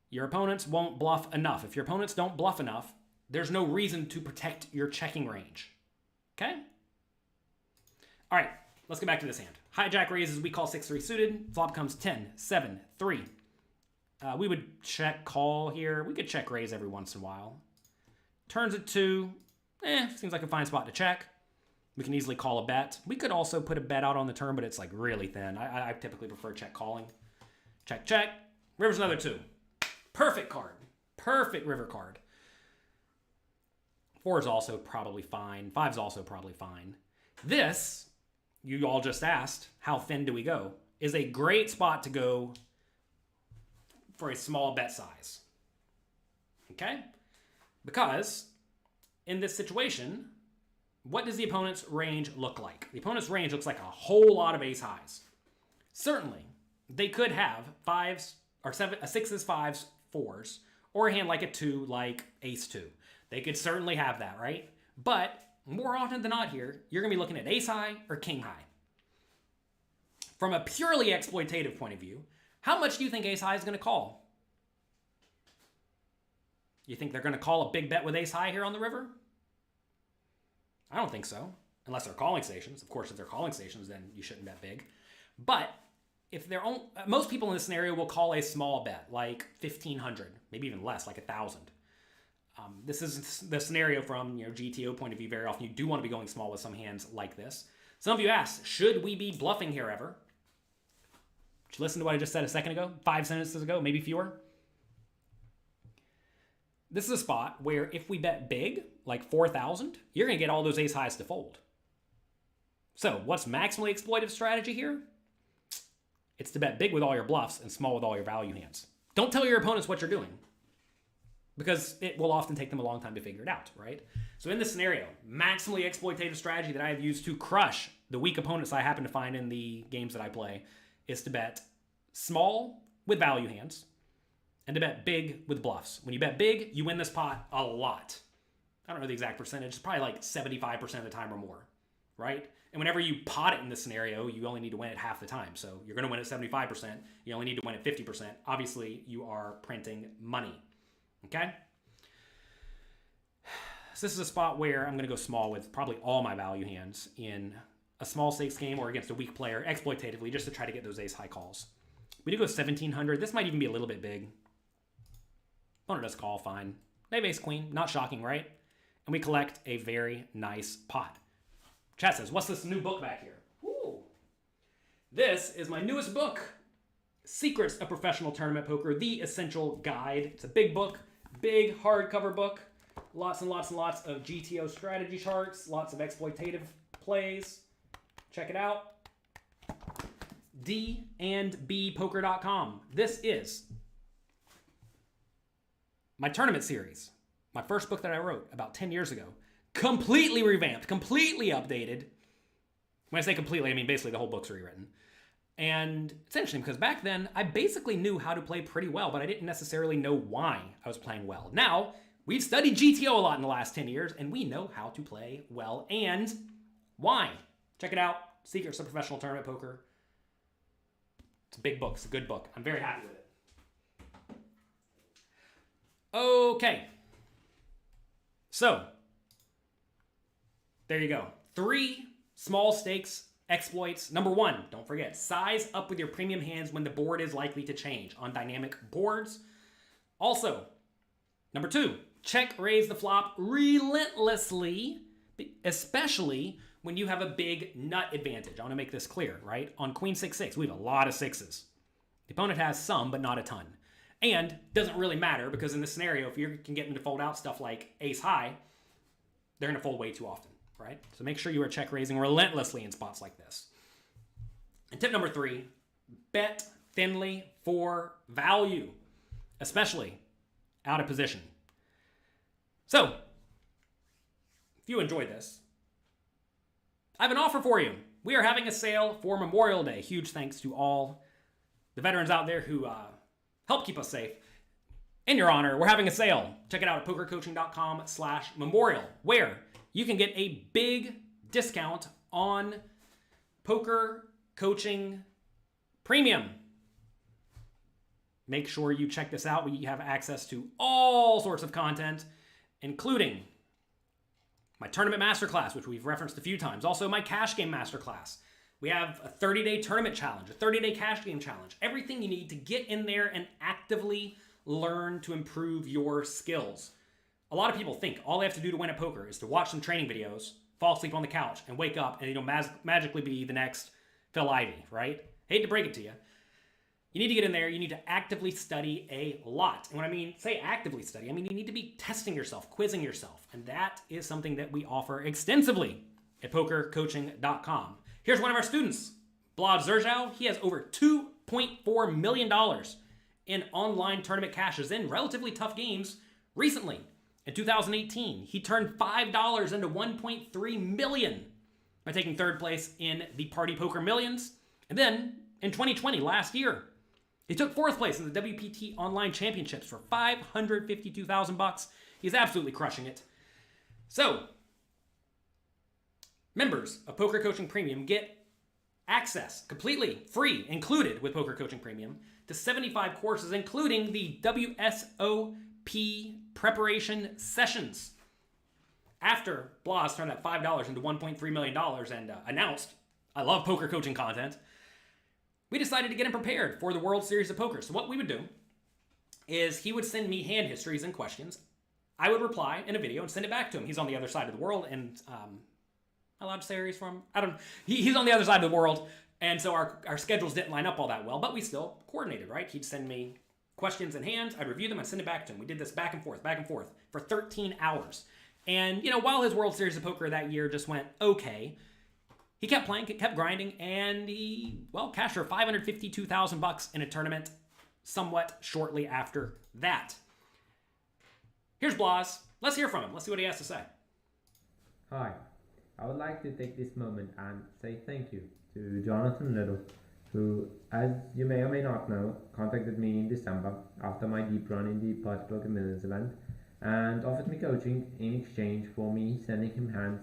Your opponents won't bluff enough. If your opponents don't bluff enough, there's no reason to protect your checking range, okay? All right, let's get back to this hand. Hijack raises, we call 6-3 suited. Flop comes 10-7-3. We would check call here. We could check raise every once in a while. Turns it to, seems like a fine spot to check. We can easily call a bet. We could also put a bet out on the turn, but it's like really thin. I typically prefer check calling. Check, check. River's another 2. Perfect card. Perfect river card. 4 is also probably fine. 5 is also probably fine. This, you all just asked, how thin do we go, is a great spot to go for a small bet size. Okay? Because in this situation, what does the opponent's range look like? The opponent's range looks like a whole lot of ace highs. Certainly, they could have 5s or 6s, 5s, 4s, or a hand like a 2, like ace 2. They could certainly have that, right? But more often than not here, you're going to be looking at ace high or king high. From a purely exploitative point of view, how much do you think ace high is going to call? You think they're going to call a big bet with ace high here on the river? I don't think so, unless they're calling stations. Of course, if they're calling stations, then you shouldn't bet big. But if they're most people in this scenario will call a small bet, like 1,500, maybe even less, like 1,000. This is the scenario from GTO point of view. Very often you do want to be going small with some hands like this. Some of you asked, should we be bluffing here ever? Did you listen to what I just said a second ago? 5 sentences ago, maybe fewer? This is a spot where if we bet big, like 4,000, you're going to get all those ace highs to fold. So what's maximally exploitive strategy here? It's to bet big with all your bluffs and small with all your value hands. Don't tell your opponents what you're doing, because it will often take them a long time to figure it out, right? So in this scenario, maximally exploitative strategy that I have used to crush the weak opponents I happen to find in the games that I play is to bet small with value hands and to bet big with bluffs. When you bet big, you win this pot a lot. I don't know the exact percentage. It's probably like 75% of the time or more, right? And whenever you pot it in this scenario, you only need to win it half the time. So you're going to win at 75%. You only need to win at 50%. Obviously, you are printing money. Okay? So this is a spot where I'm going to go small with probably all my value hands in a small stakes game or against a weak player exploitatively just to try to get those ace high calls. We do go 1,700. This might even be a little bit big. Opponent does call, fine. They have ace queen. Not shocking, right? And we collect a very nice pot. Chat says, what's this new book back here? Ooh. This is my newest book, Secrets of Professional Tournament Poker, The Essential Guide. It's a big book, big hardcover book. Lots and lots and lots of GTO strategy charts, lots of exploitative plays. Check it out. dandbpoker.com. This is my tournament series. My first book that I wrote about 10 years ago. Completely revamped, completely updated. When I say completely, I mean basically the whole book's rewritten. And it's interesting because back then, I basically knew how to play pretty well, but I didn't necessarily know why I was playing well. Now, we've studied GTO a lot in the last 10 years, and we know how to play well and why. Check it out, Secrets of Professional Tournament Poker. It's a big book, it's a good book. I'm very happy with it. Okay. So, there you go. 3 small stakes exploits. Number 1, don't forget, size up with your premium hands when the board is likely to change on dynamic boards. Also, number 2, check raise the flop relentlessly, especially when you have a big nut advantage. I want to make this clear, right? On Queen 6-6, we have a lot of 6s. The opponent has some, but not a ton. And doesn't really matter because in this scenario, if you can get them to fold out stuff like ace high, they're going to fold way too often, right? So make sure you are check raising relentlessly in spots like this. And tip number 3, bet thinly for value, especially out of position. So, if you enjoyed this, I have an offer for you. We are having a sale for Memorial Day. Huge thanks to all the veterans out there who help keep us safe. In your honor, we're having a sale. Check it out at pokercoaching.com/memorial, where you can get a big discount on poker coaching premium. Make sure you check this out. We have access to all sorts of content, including my tournament masterclass, which we've referenced a few times. Also, my cash game masterclass. We have a 30-day tournament challenge, a 30-day cash game challenge. Everything you need to get in there and actively learn to improve your skills. A lot of people think all they have to do to win at poker is to watch some training videos fall asleep on the couch and wake up and magically be the next Phil Ivey, right? Hate to break it to you. You need to get in there. You need to actively study a lot. And when I mean say actively study, I mean you need to be testing yourself, quizzing yourself. And that is something that we offer extensively at pokercoaching.com. Here's one of our students, Blad Zerjau. He has over $2.4 million in online tournament cashes in relatively tough games recently. In 2018, he turned $5 into $1.3 million by taking third place in the Party Poker Millions. And then in 2020, last year, he took fourth place in the WPT Online Championships for $552,000. He's absolutely crushing it. So, members of Poker Coaching Premium get access completely free, included with Poker Coaching Premium, to 75 courses, including the WSOP preparation sessions. After Blas turned that $5 into $1.3 million and announced, I love poker coaching content, we decided to get him prepared for the World Series of Poker. So what we would do is he would send me hand histories and questions. I would reply in a video and send it back to him. He's on the other side of the world, and am I allowed to say where he's from? I don't know. He's on the other side of the world, and so our schedules didn't line up all that well, but we still coordinated, right? He'd send me questions in hand, I'd review them, I'd send it back to him. We did this back and forth for 13 hours. And, while his World Series of Poker that year just went okay, he kept playing, kept grinding, and he, cashed for $552,000 in a tournament somewhat shortly after that. Here's Blas. Let's hear from him. Let's see what he has to say. Hi. I would like to take this moment and say thank you to Jonathan Little, who, as you may or may not know, contacted me in December after my deep run in the Party Poker Millions event and offered me coaching in exchange for me sending him hands,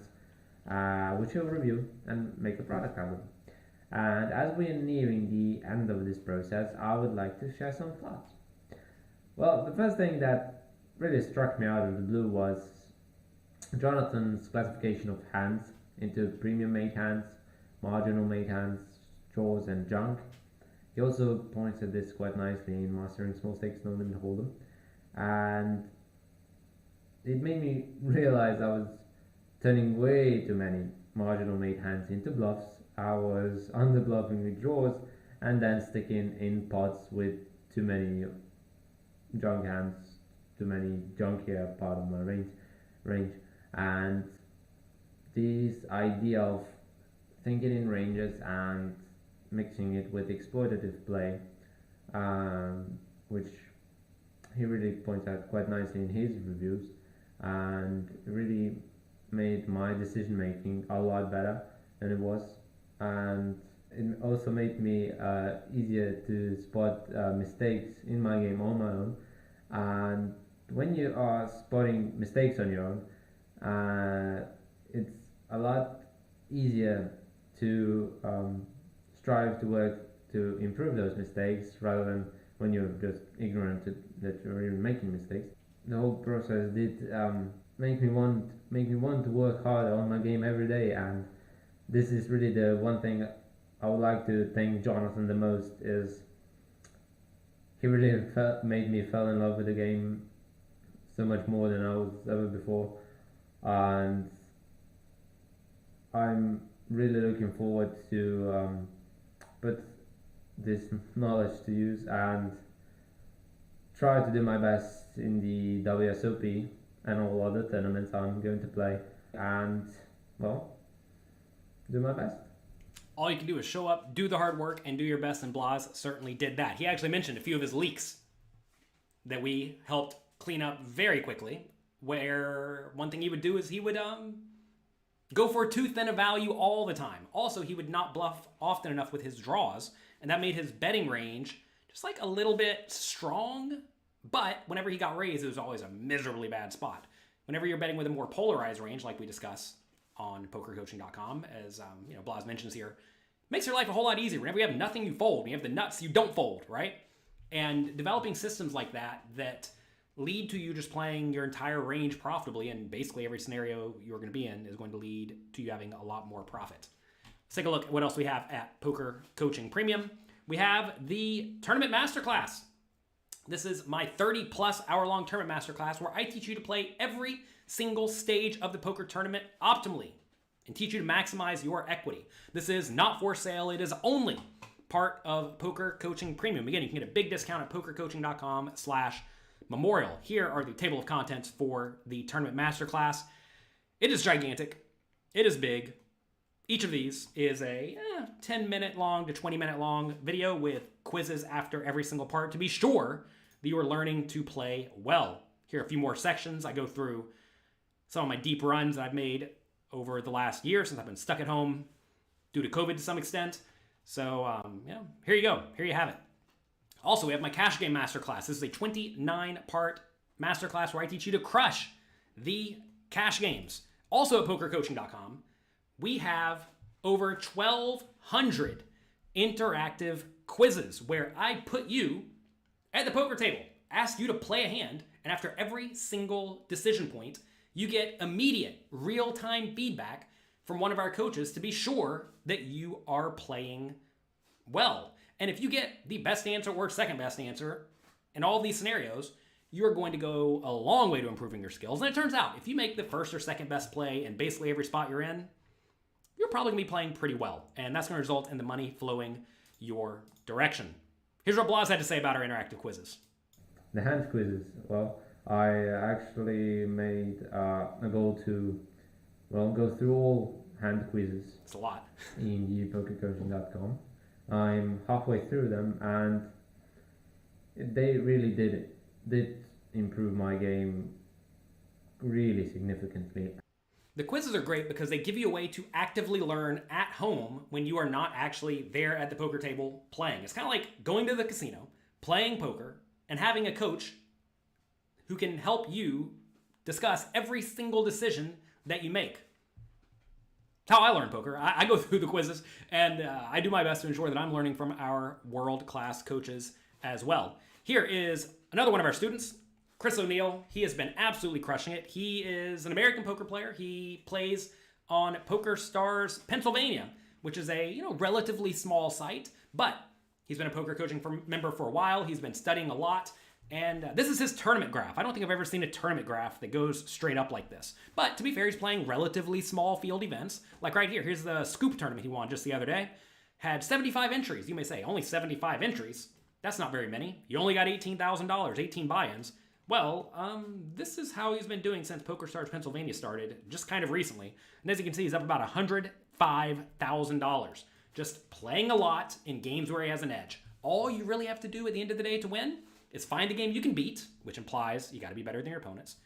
which he'll review and make a product out of. And as we are nearing the end of this process, I would like to share some thoughts. Well, the first thing that really struck me out of the blue was Jonathan's classification of hands into premium made hands, marginal made hands, draws and junk. He also points at this quite nicely in Mastering Small Stakes No Limit Hold'em, and it made me realize I was turning way too many marginal made hands into bluffs. I was under bluffing with draws and then sticking in pots with too many junk hands, too many junk here part of my range. And this idea of thinking in ranges and mixing it with exploitative play, which he really points out quite nicely in his reviews, and really made my decision making a lot better than it was, and it also made me easier to spot mistakes in my game on my own. And when you are spotting mistakes on your own, it's a lot easier to strive to work to improve those mistakes rather than when you're just ignorant that you're even making mistakes. The whole process did make me want to work harder on my game every day, and this is really the one thing I would like to thank Jonathan the most. Is he really made me fall in love with the game so much more than I was ever before, and I'm really looking forward to put this knowledge to use and try to do my best in the WSOP and all other tournaments I'm going to play, and do my best. All you can do is show up, do the hard work, and do your best, and Blas certainly did that. He actually mentioned a few of his leaks that we helped clean up very quickly, where one thing he would do is he would go for too thin a value all the time. Also, he would not bluff often enough with his draws, and that made his betting range just like a little bit strong, but whenever he got raised, it was always a miserably bad spot. Whenever you're betting with a more polarized range, like we discuss on pokercoaching.com, as Blas mentions here, makes your life a whole lot easier. Whenever you have nothing, you fold. When you have the nuts, you don't fold, right? And developing systems like that lead to you just playing your entire range profitably, and basically every scenario you're going to be in is going to lead to you having a lot more profit. Let's take a look at what else we have at Poker Coaching Premium. We have the Tournament Masterclass. This is my 30-plus hour-long Tournament Masterclass where I teach you to play every single stage of the poker tournament optimally. and teach you to maximize your equity. This is not for sale. It is only part of Poker Coaching Premium. Again, you can get a big discount at pokercoaching.com/memorial. Here are the table of contents for the tournament masterclass. It is gigantic. It is big. Each of these is a 10-minute long to 20-minute long video with quizzes after every single part to be sure that you are learning to play well. Here are a few more sections. I go through some of my deep runs that I've made over the last year since I've been stuck at home due to COVID to some extent. So, here you go. Here you have it. Also, we have my cash game masterclass. This is a 29-part masterclass where I teach you to crush the cash games. Also at pokercoaching.com, we have over 1,200 interactive quizzes where I put you at the poker table, ask you to play a hand, and after every single decision point, you get immediate, real-time feedback from one of our coaches to be sure that you are playing well. And if you get the best answer or second best answer in all of these scenarios, you're going to go a long way to improving your skills. And it turns out, if you make the first or second best play in basically every spot you're in, you're probably going to be playing pretty well. And that's going to result in the money flowing your direction. Here's what Blas had to say about our interactive quizzes. The hand quizzes. Well, I actually made a goal to, go through all hand quizzes. It's a lot. In pokercoaching.com. I'm halfway through them, and they really did improve my game really significantly. The quizzes are great because they give you a way to actively learn at home when you are not actually there at the poker table playing. It's kind of like going to the casino, playing poker, and having a coach who can help you discuss every single decision that you make. How I learn poker. I go through the quizzes, and I do my best to ensure that I'm learning from our world-class coaches as well. Here is another one of our students, Chris O'Neill. He has been absolutely crushing it. He is an American poker player. He plays on Poker Stars Pennsylvania, which is a relatively small site, but he's been a poker coaching member for a while. He's been studying a lot. And this is his tournament graph. I don't think I've ever seen a tournament graph that goes straight up like this. But to be fair, he's playing relatively small field events. Like right here, here's the Scoop tournament he won just the other day. Had 75 entries. You may say, only 75 entries? That's not very many. You only got $18,000, 18 buy-ins. Well, this is how he's been doing since Poker Stars Pennsylvania started, just kind of recently. And as you can see, he's up about $105,000. Just playing a lot in games where he has an edge. All you really have to do at the end of the day to win is find a game you can beat, which implies you got to be better than your opponents,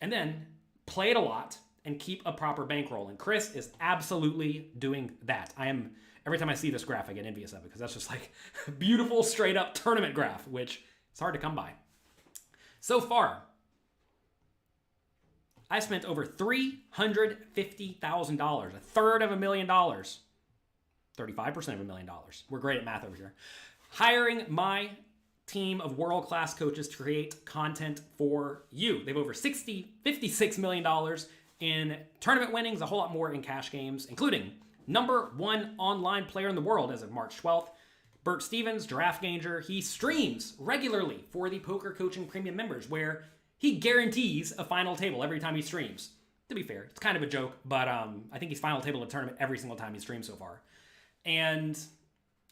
and then play it a lot and keep a proper bankroll. And Chris is absolutely doing that. Every time I see this graph, I get envious of it because that's just like a beautiful, straight up tournament graph, which is hard to come by. So far, I spent over $350,000, $250,000, 35% of $1 million. We're great at math over here. Hiring my team of world-class coaches to create content for you. They have over $56 million in tournament winnings, a whole lot more in cash games, including #1 online player in the world as of March 12th, Bert Stevens, Giraffe Ganger. He streams regularly for the Poker Coaching Premium members where he guarantees a final table every time he streams. To be fair, it's kind of a joke, but I think he's final table in a tournament every single time he streams so far. And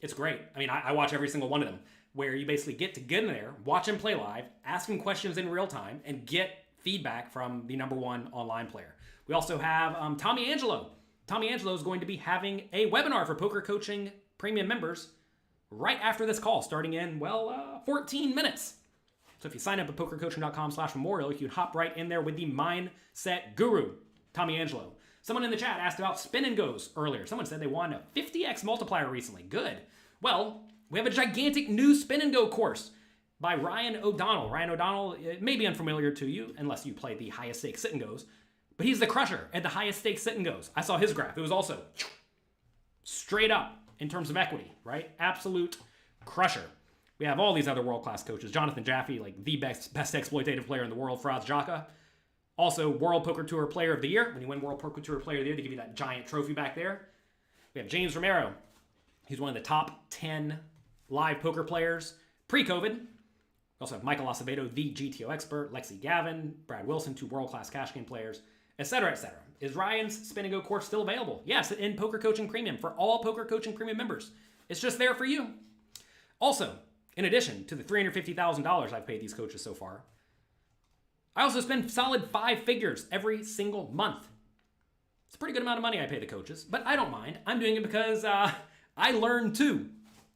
it's great. I mean, I watch every single one of them, where you basically get to get in there, watch him play live, ask him questions in real time, and get feedback from the #1 online player. We also have Tommy Angelo. Tommy Angelo is going to be having a webinar for Poker Coaching Premium members right after this call, starting in, 14 minutes. So if you sign up at pokercoaching.com/memorial, you can hop right in there with the mindset guru, Tommy Angelo. Someone in the chat asked about spin and goes earlier. Someone said they won a 50x multiplier recently. Good. Well, we have a gigantic new spin and go course by Ryan O'Donnell. Ryan O'Donnell may be unfamiliar to you unless you play the highest stakes sit and goes, but he's the crusher at the highest stakes sit and goes. I saw his graph. It was also straight up in terms of equity, right? Absolute crusher. We have all these other world-class coaches. Jonathan Jaffe, like the best exploitative player in the world. Faraz, Jaka. Also, World Poker Tour Player of the Year. When you win World Poker Tour Player of the Year, they give you that giant trophy back there. We have James Romero. He's one of the top 10 live poker players pre-COVID. We also have Michael Acevedo, the GTO expert, Lexy, Gavin, Brad Wilson, 2 world-class cash game players, etc., etc. Is Ryan's Spin and Go course still available? Yes, in Poker Coaching Premium for all Poker Coaching Premium members. It's just there for you. Also, in addition to the $350,000 I've paid these coaches so far, I also spend solid 5 figures every single month. It's a pretty good amount of money I pay the coaches, but I don't mind. I'm doing it because I learn too.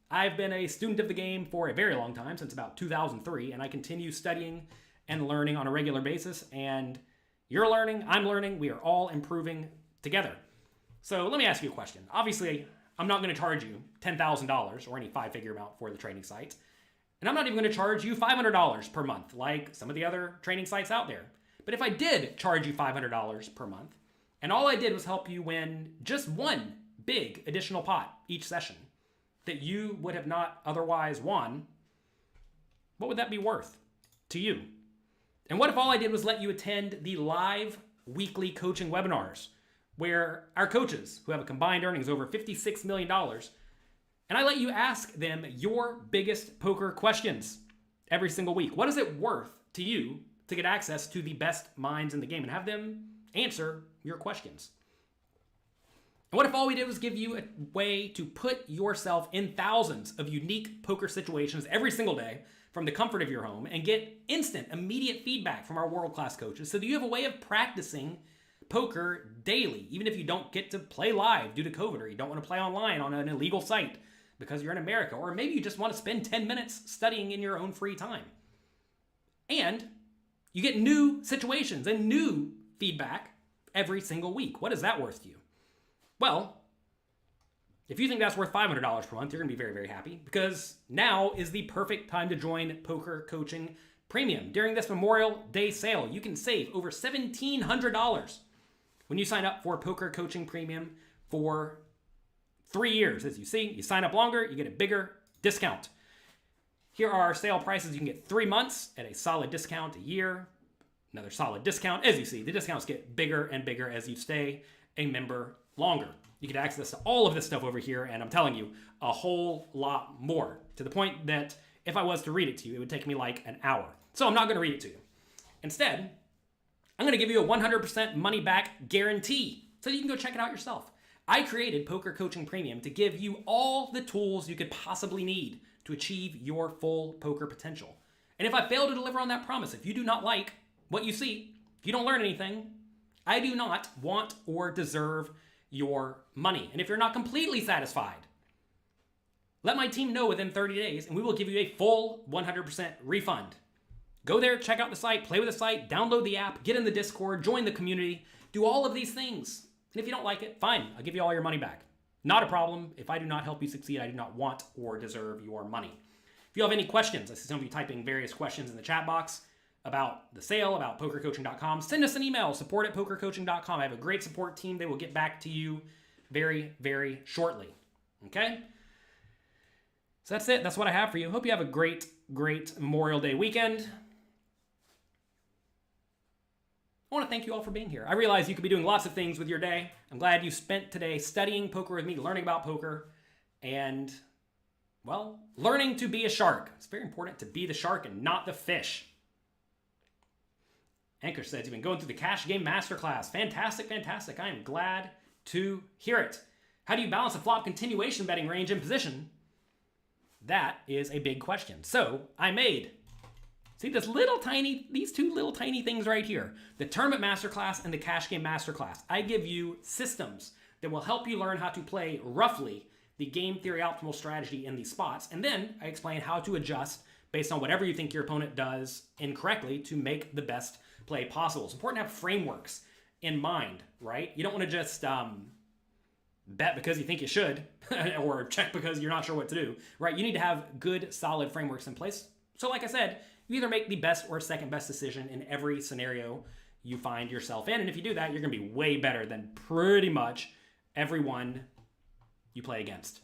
I've been a student of the game for a very long time, since about 2003, and I continue studying and learning on a regular basis, and you're learning, I'm learning, we are all improving together. So let me ask you a question. Obviously, I'm not going to charge you $10,000 or any 5-figure amount for the training sites, and I'm not even going to charge you $500 per month like some of the other training sites out there. But if I did charge you $500 per month, and all I did was help you win just one big additional pot each session that you would have not otherwise won, what would that be worth to you? And what if all I did was let you attend the live weekly coaching webinars where our coaches, who have a combined earnings over $56 million, and I let you ask them your biggest poker questions every single week? What is it worth to you to get access to the best minds in the game and have them answer your questions? And what if all we did was give you a way to put yourself in thousands of unique poker situations every single day from the comfort of your home and get instant, immediate feedback from our world-class coaches so that you have a way of practicing poker daily, even if you don't get to play live due to COVID, or you don't want to play online on an illegal site because you're in America, or maybe you just want to spend 10 minutes studying in your own free time. And you get new situations and new feedback every single week. What is that worth to you? Well, if you think that's worth $500 per month, you're going to be very, very happy, because now is the perfect time to join Poker Coaching Premium. During this Memorial Day sale, you can save over $1,700 when you sign up for Poker Coaching Premium for 3 years. As you see, you sign up longer, you get a bigger discount. Here are our sale prices. You can get 3 months at a solid discount, a year, another solid discount. As you see, the discounts get bigger and bigger as you stay a member longer. You get access to all of this stuff over here, and I'm telling you, a whole lot more, to the point that if I was to read it to you, it would take me like an hour. So I'm not going to read it to you. Instead, I'm going to give you a 100% money back guarantee so you can go check it out yourself. I created Poker Coaching Premium to give you all the tools you could possibly need to achieve your full poker potential. And if I fail to deliver on that promise, if you do not like what you see, if you don't learn anything, I do not want or deserve your money. And if you're not completely satisfied, let my team know within 30 days and we will give you a full 100% refund. Go there, check out the site, play with the site, download the app, get in the Discord, join the community, do all of these things. And if you don't like it, fine, I'll give you all your money back. Not a problem. If I do not help you succeed, I do not want or deserve your money. If you have any questions, I see some of you typing various questions in the chat box about the sale, about pokercoaching.com, send us an email, support@pokercoaching.com. I have a great support team. They will get back to you very, very shortly. Okay? So that's it. That's what I have for you. Hope you have a great, great Memorial Day weekend. I want to thank you all for being here. I realize you could be doing lots of things with your day. I'm glad you spent today studying poker with me, learning about poker, and, well, learning to be a shark. It's very important to be the shark and not the fish. Anchor says you've been going through the Cash Game Masterclass. Fantastic, fantastic. I am glad to hear it. How do you balance a flop continuation betting range and position? That is a big question. So I made, see these two little tiny things right here. The Tournament Masterclass and the Cash Game Masterclass. I give you systems that will help you learn how to play roughly the game theory optimal strategy in these spots. And then I explain how to adjust based on whatever you think your opponent does incorrectly to make the best play possible. It's important to have frameworks in mind, right? You don't want to just bet because you think you should or check because you're not sure what to do, right? You need to have good, solid frameworks in place. So like I said, you either make the best or second best decision in every scenario you find yourself in. And if you do that, you're going to be way better than pretty much everyone you play against.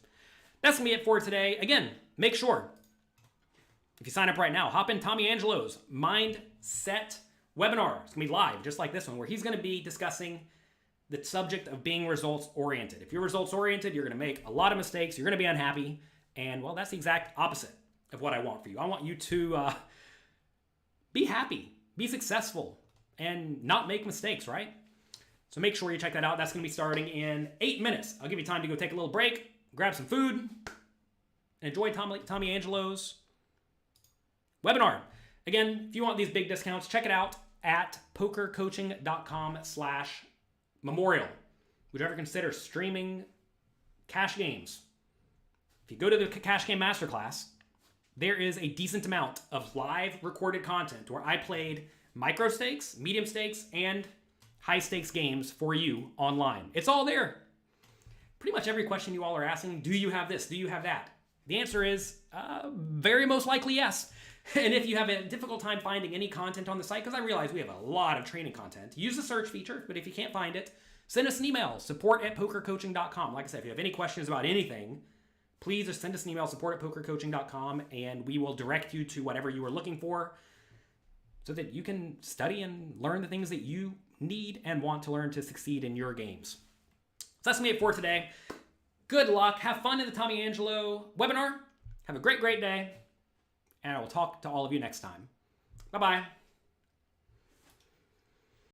That's going to be it for today. Again, make sure, if you sign up right now, hop in Tommy Angelo's Mindset webinar. It's going to be live, just like this one, where he's going to be discussing the subject of being results-oriented. If you're results-oriented, you're going to make a lot of mistakes. You're going to be unhappy. And, well, that's the exact opposite of what I want for you. I want you to be happy, be successful, and not make mistakes, right? So make sure you check that out. That's going to be starting in 8 minutes. I'll give you time to go take a little break, grab some food, and enjoy Tommy Angelo's webinar. Again, if you want these big discounts, check it out at pokercoaching.com/memorial. Would you ever consider streaming cash games? If you go to the Cash Game Masterclass, there is a decent amount of live recorded content where I played micro stakes, medium stakes, and high stakes games for you online. It's all there. Pretty much every question you all are asking, do you have this? Do you have that? The answer is very most likely yes. And if you have a difficult time finding any content on the site, because I realize we have a lot of training content, use the search feature. But if you can't find it, send us an email, support@pokercoaching.com. Like I said, if you have any questions about anything, please just send us an email, support@pokercoaching.com, and we will direct you to whatever you are looking for so that you can study and learn the things that you need and want to learn to succeed in your games. So that's going to be it for today. Good luck. Have fun in the Tommy Angelo webinar. Have a great, great day. And I will talk to all of you next time. Bye-bye.